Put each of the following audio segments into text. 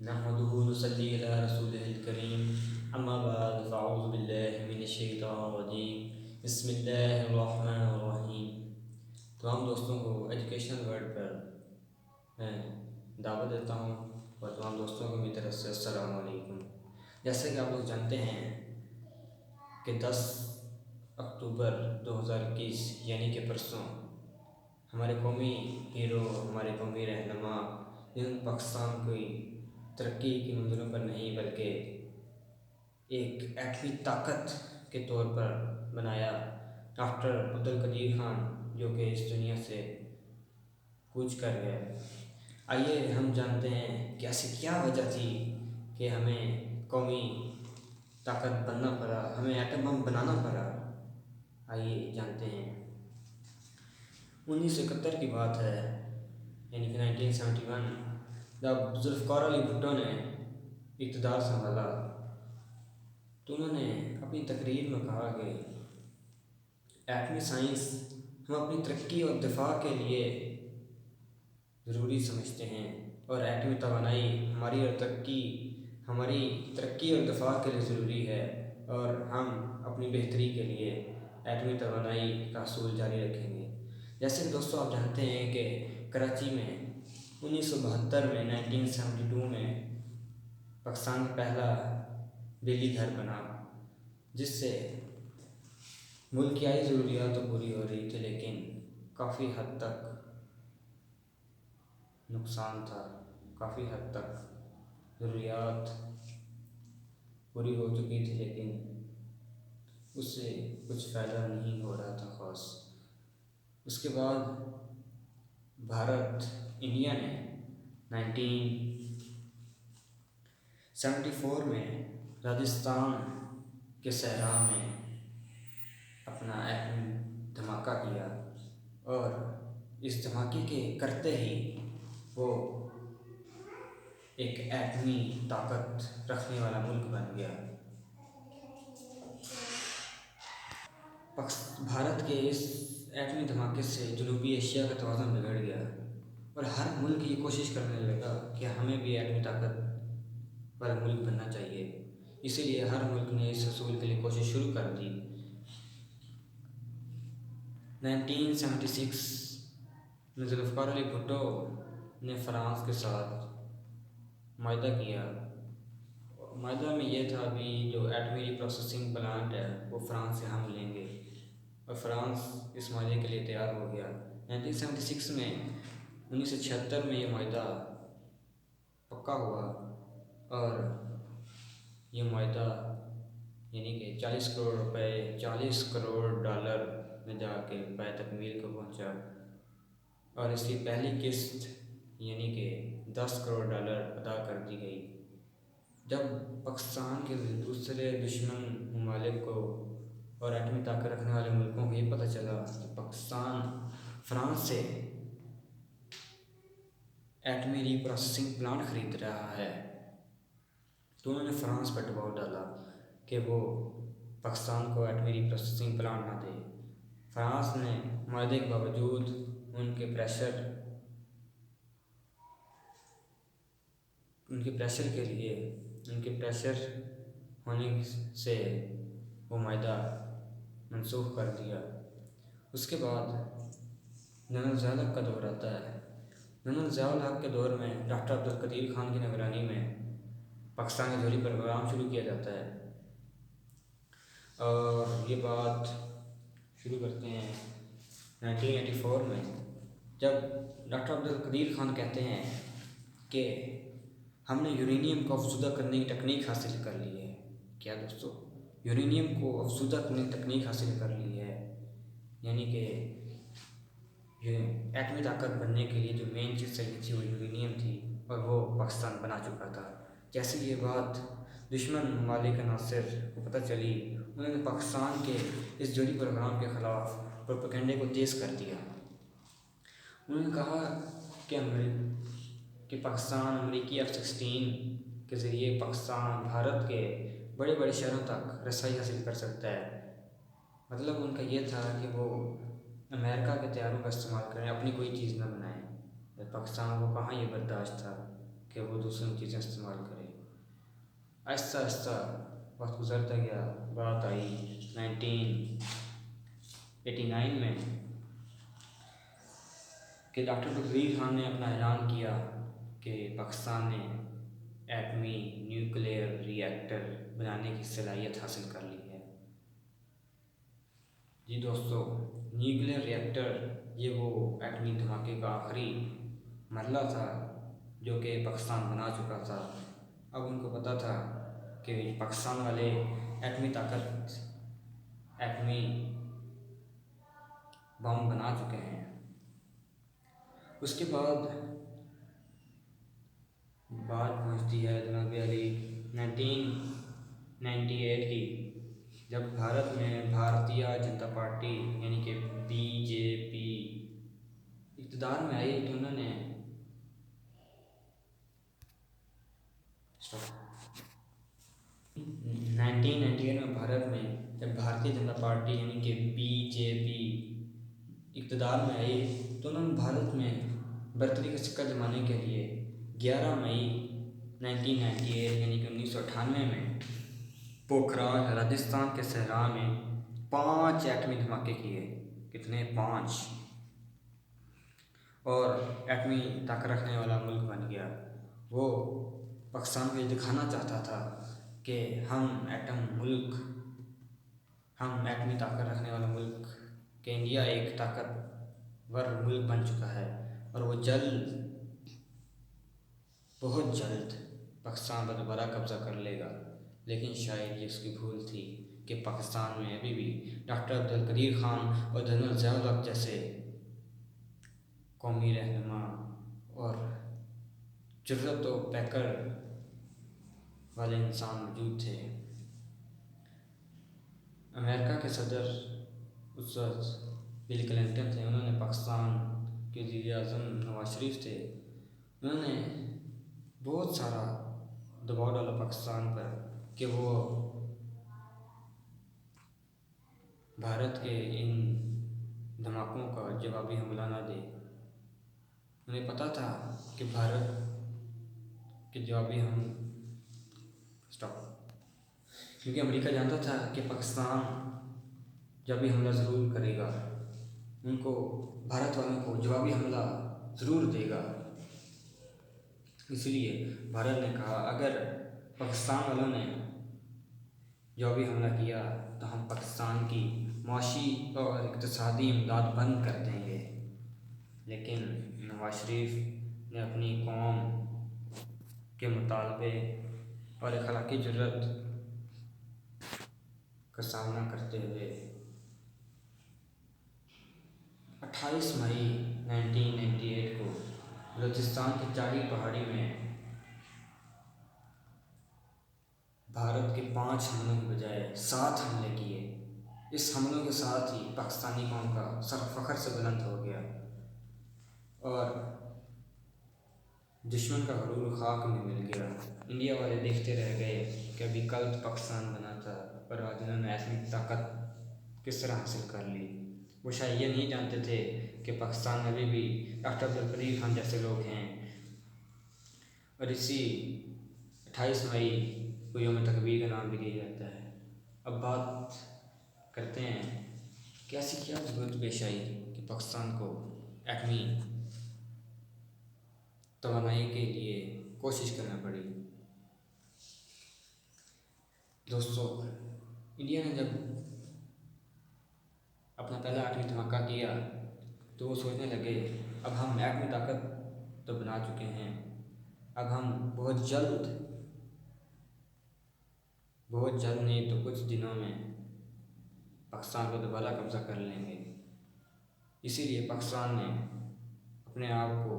नहमदुहु व नसल्ली अला रसूलिहिल करीम अम्मा बाद फ़अऊज़ु बिल्लाहि मिनश शैतानिर रजीम बिस्मिल्लाहिर रहमानिर रहीम। तमाम दोस्तों को एजुकेशनल वर्ल्ड पर मैं दावत देता हूँ और तमाम दोस्तों को मेरी तरफ से अस्सलाम वालेकुम। जैसे कि आप लोग जानते हैं कि 10 अक्टूबर 2021 यानी कि परसों हमारे कौमी हीरो, हमारे कौमी रहनुमा जिन्होंने पाकिस्तान की तरक्की की मंजिलों पर नहीं बल्कि एक एटमी ताकत के तौर पर बनाया, डॉक्टर अब्दुल कदीर खान, जो कि इस दुनिया से कूच कर गए। आइए हम जानते हैं कि ऐसी क्या वजह थी कि हमें कौमी ताकत बनना पड़ा, हमें एटम बम बनाना पड़ा। आइए जानते हैं। 1971 की बात है, यानी कि 1971, जब जुल्फ़िकार अली भुट्टो ने इक़्तिदार संभाला तो उन्होंने अपनी तकरीर में कहा कि एटमी साइंस हम अपनी तरक्की और दिफा के लिए ज़रूरी समझते हैं और एटमी तवानाई हमारी तरक्की और दिफा के लिए ज़रूरी है और हम अपनी बेहतरी के लिए एटमी तवानाई का असूल जारी रखेंगे। जैसे कि दोस्तों आप जानते हैं कि कराची में 1972 में 1972 में पाकिस्तान का पहला बिजली घर बना, जिससे मुल्क की आई ज़रूरियात तो पूरी हो रही थी, लेकिन काफ़ी हद तक नुकसान था। काफ़ी हद तक ज़रूरियात पूरी हो चुकी थी, लेकिन उससे कुछ फ़ायदा नहीं हो रहा था ख़ास। उसके बाद इंडिया ने 1974 में राजस्थान के सहरा में अपना एटमी धमाका किया और इस धमाके के करते ही वो एक एटमी ताकत रखने वाला मुल्क बन गया। भारत के इस एटमी धमाके से जनूबी एशिया का तवाज़ुन बिगड़ गया और हर मुल्क ये कोशिश करने लगा कि हमें भी एटमी ताकत वाला मुल्क बनना चाहिए। इसीलिए हर मुल्क ने इस असूल के लिए कोशिश शुरू कर दी। 1976 में जुल्फ़िकार अली भुट्टो ने फ्रांस के साथ माहिदा किया। माहिदा में ये था भी जो एटमी प्रोसेसिंग प्लांट है वो फ्रांस से हम लेंगे और फ्रांस इस माहिदे के लिए तैयार हो गया। 1976 में 1976 में ये माहिदा पक्का हुआ और ये माहिदा यानी कि 40 करोड़ रुपए, 40 करोड़ डॉलर में जाके पाए तकमील को पहुंचा और इसकी पहली किस्त यानी कि 10 करोड़ डॉलर अदा कर दी गई। जब पाकिस्तान के दूसरे दुश्मन ममालिक को और एटमी ताकत रखने वाले मुल्कों को ये पता चला कि पाकिस्तान फ्रांस से एटमी रीप्रोसेसिंग प्लांट ख़रीद रहा है, तो उन्होंने फ्रांस पर दबाव डाला कि वो पाकिस्तान को एटमी रीप्रोसेसिंग प्लांट ना दे। फ्रांस ने माहदे के बावजूद उनके प्रेशर होने से वो माहदा मनसूख कर दिया। उसके बाद जनरल ज़िया उल हक़ का दौर आता है। जनरल ज़िया उल हक़ के दौर में डॉक्टर अब्दुल कदीर खान की निगरानी में पाकिस्तान की जोहरी प्रोग्राम शुरू किया जाता है और ये बात शुरू करते हैं 1984 में, जब डॉक्टर अब्दुल कदीर खान कहते हैं कि हमने यूरेनियम को अफज़ूदा करने की तकनीक हासिल कर ली है। क्या दोस्तों, यूरेनियम को अफज़ूदा करने की तकनीक हासिल कर ली है, यानी कि एटमी ताकत बनने के लिए जो मेन चीज़ चाहिए थी वो यूरेनियम थी और वो पाकिस्तान बना चुका था। जैसे ये बात दुश्मन ममालिक नासिर को पता चली, उन्होंने पाकिस्तान के इस जोहरी प्रोग्राम के ख़िलाफ़ प्रोपेगेंडे को तेज़ कर दिया। उन्होंने कहा कि पाकिस्तान अमेरिकी F-16 के ज़रिए पाकिस्तान भारत के बड़े बड़े शहरों तक रसाई हासिल कर सकता है। मतलब उनका ये था कि वो अमेरिका के तैयारों का इस्तेमाल करें, अपनी कोई चीज़ ना बनाएं। पाकिस्तान को कहाँ ये बर्दाश्त था कि वो दूसरी चीज़ें इस्तेमाल करे। आहिस्ता आहिस्ता वक्त गुजरता गया। बात आई 1989 में कि डॉक्टर बकरीर खान ने अपना ऐलान किया कि पाकिस्तान ने एटमी न्यूक्लियर रिएक्टर बनाने की सलाहियत हासिल कर ली है। जी दोस्तों, न्यूक्लियर रिएक्टर ये वो एटमी धमाके का आखिरी मरला था जो कि पाकिस्तान बना चुका था। अब उनको पता था कि पाकिस्तान वाले एटमी बम बना चुके हैं। उसके बाद बात पहुंचती है जनाब अली 1998 की, जब भारत में भारतीय जनता पार्टी यानी कि बीजेपी इक़्तिदार में आई तो उन्होंने 1998 में भारत में जब भारतीय जनता पार्टी यानी कि बीजेपी इक़्तिदार में आई तो उन्होंने भारत में बर्तरी का सिक्का जमाने के लिए 11 मई 1998 यानी कि 1998 में पोखराज राजस्थान के सहरा में 5 एटमी धमाके किए। कितने? 5। और एटमी ताकत रखने वाला मुल्क बन गया। वो पाकिस्तान को ये दिखाना चाहता था कि हम एटमी ताकत रखने वाला मुल्क कि इंडिया एक ताकतवर मुल्क बन चुका है और वो बहुत जल्द पाकिस्तान पर दोबारा कब्ज़ा कर लेगा। लेकिन शायद ये उसकी भूल थी कि पाकिस्तान में अभी भी डॉक्टर अब्दुल कदीर खान और जनरल ज़ियाउल हक जैसे कौमी रहनुमा और जुर्रत व पैकर वाले इंसान मौजूद थे। अमेरिका के सदर उस वक्त बिल क्लिंटन थे। उन्होंने पाकिस्तान के वज़ीर-ए-आज़म नवाज शरीफ थे, उन्होंने बहुत सारा दबाव डाला पाकिस्तान पर कि वो भारत के इन धमाकों का जवाबी हमला ना दे। उन्हें पता था कि भारत के जवाबी क्योंकि अमेरिका जानता था कि पाकिस्तान जवाबी हमला ज़रूर करेगा, उनको भारत वालों को जवाबी हमला ज़रूर देगा। इसलिए भारत ने कहा अगर पाकिस्तान वालों ने जवाबी हमला किया तो हम पाकिस्तान की माशी और इक़्तिसादी इमदाद बंद कर देंगे। लेकिन नवाज शरीफ ने अपनी कौम के मुतालबे और अखलाकी जुर्रत का सामना करते हुए 28 मई 1998 को बलूचिस्तान की चाड़ी पहाड़ी में भारत के 5 हमलों की बजाय 7 हमले किए। इस हमलों के साथ ही पाकिस्तानी कौम का सर फ़ख्र से बुलंद हो गया और दुश्मन का गरूर खाक में मिल गया। इंडिया वाले देखते रह गए कि अभी कल तो पाकिस्तान बना था पर आज उन्होंने ऐसी ताकत किस तरह हासिल कर ली। वो शायद ये नहीं जानते थे कि पाकिस्तान में अभी भी डॉक्टर अब्दुल कदीर खान जैसे लोग हैं। और इसी 28 मई को यौम तकबीर का नाम भी दिया जाता है। अब बात करते हैं कि ऐसी क्या ज़रूरत पेश आई कि पाकिस्तान को एटमी तवानाई के लिए कोशिश करना पड़ी। दोस्तों, इंडिया ने जब अपना पहला एटमी धमाका किया तो वो सोचने लगे अब हम एटमी ताकत तो बना चुके हैं, अब हम बहुत जल्द नहीं तो कुछ दिनों में पाकिस्तान को दोबारा कब्ज़ा कर लेंगे। इसीलिए पाकिस्तान ने अपने आप को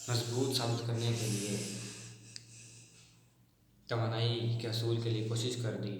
मजबूत साबित करने के लिए तवानाई के असूल के लिए कोशिश कर दी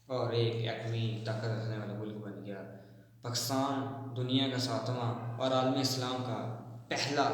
और एक एटमी ताकत रखने वाला मुल्क बन गया। पाकिस्तान दुनिया का 7वां और आलम इस्लाम का पहला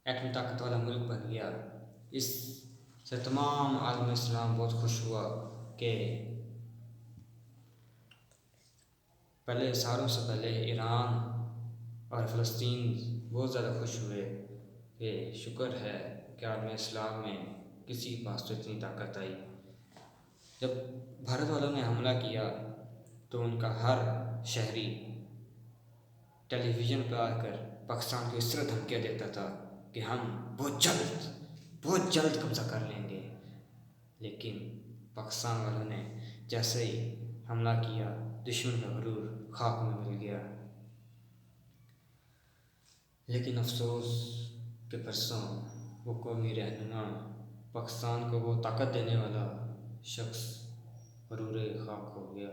एटमी ताकत वाला मुल्क बन गया। इससे तमाम आलम इस्लाम बहुत खुश हुआ कि सारों से पहले ईरान और फ़लस्तीन बहुत ज़्यादा खुश हुए कि शुक्र है कि आलम इस्लाम में किसी के पास तो इतनी ताकत आई। जब भारत वालों ने हमला किया तो उनका हर शहरी टेलीविज़न पर आकर पाकिस्तान को इस तरह धमकियाँ देता था कि हम बहुत जल्द कब्ज़ा कर लेंगे। लेकिन पाकिस्तान वालों ने जैसे ही हमला किया, दुश्मन का गरूर खाक में मिल गया। लेकिन अफसोस कि परसों वो कौमी रहनुमा, पाकिस्तान को वो ताकत देने वाला शख्स गरूर खाक हो गया।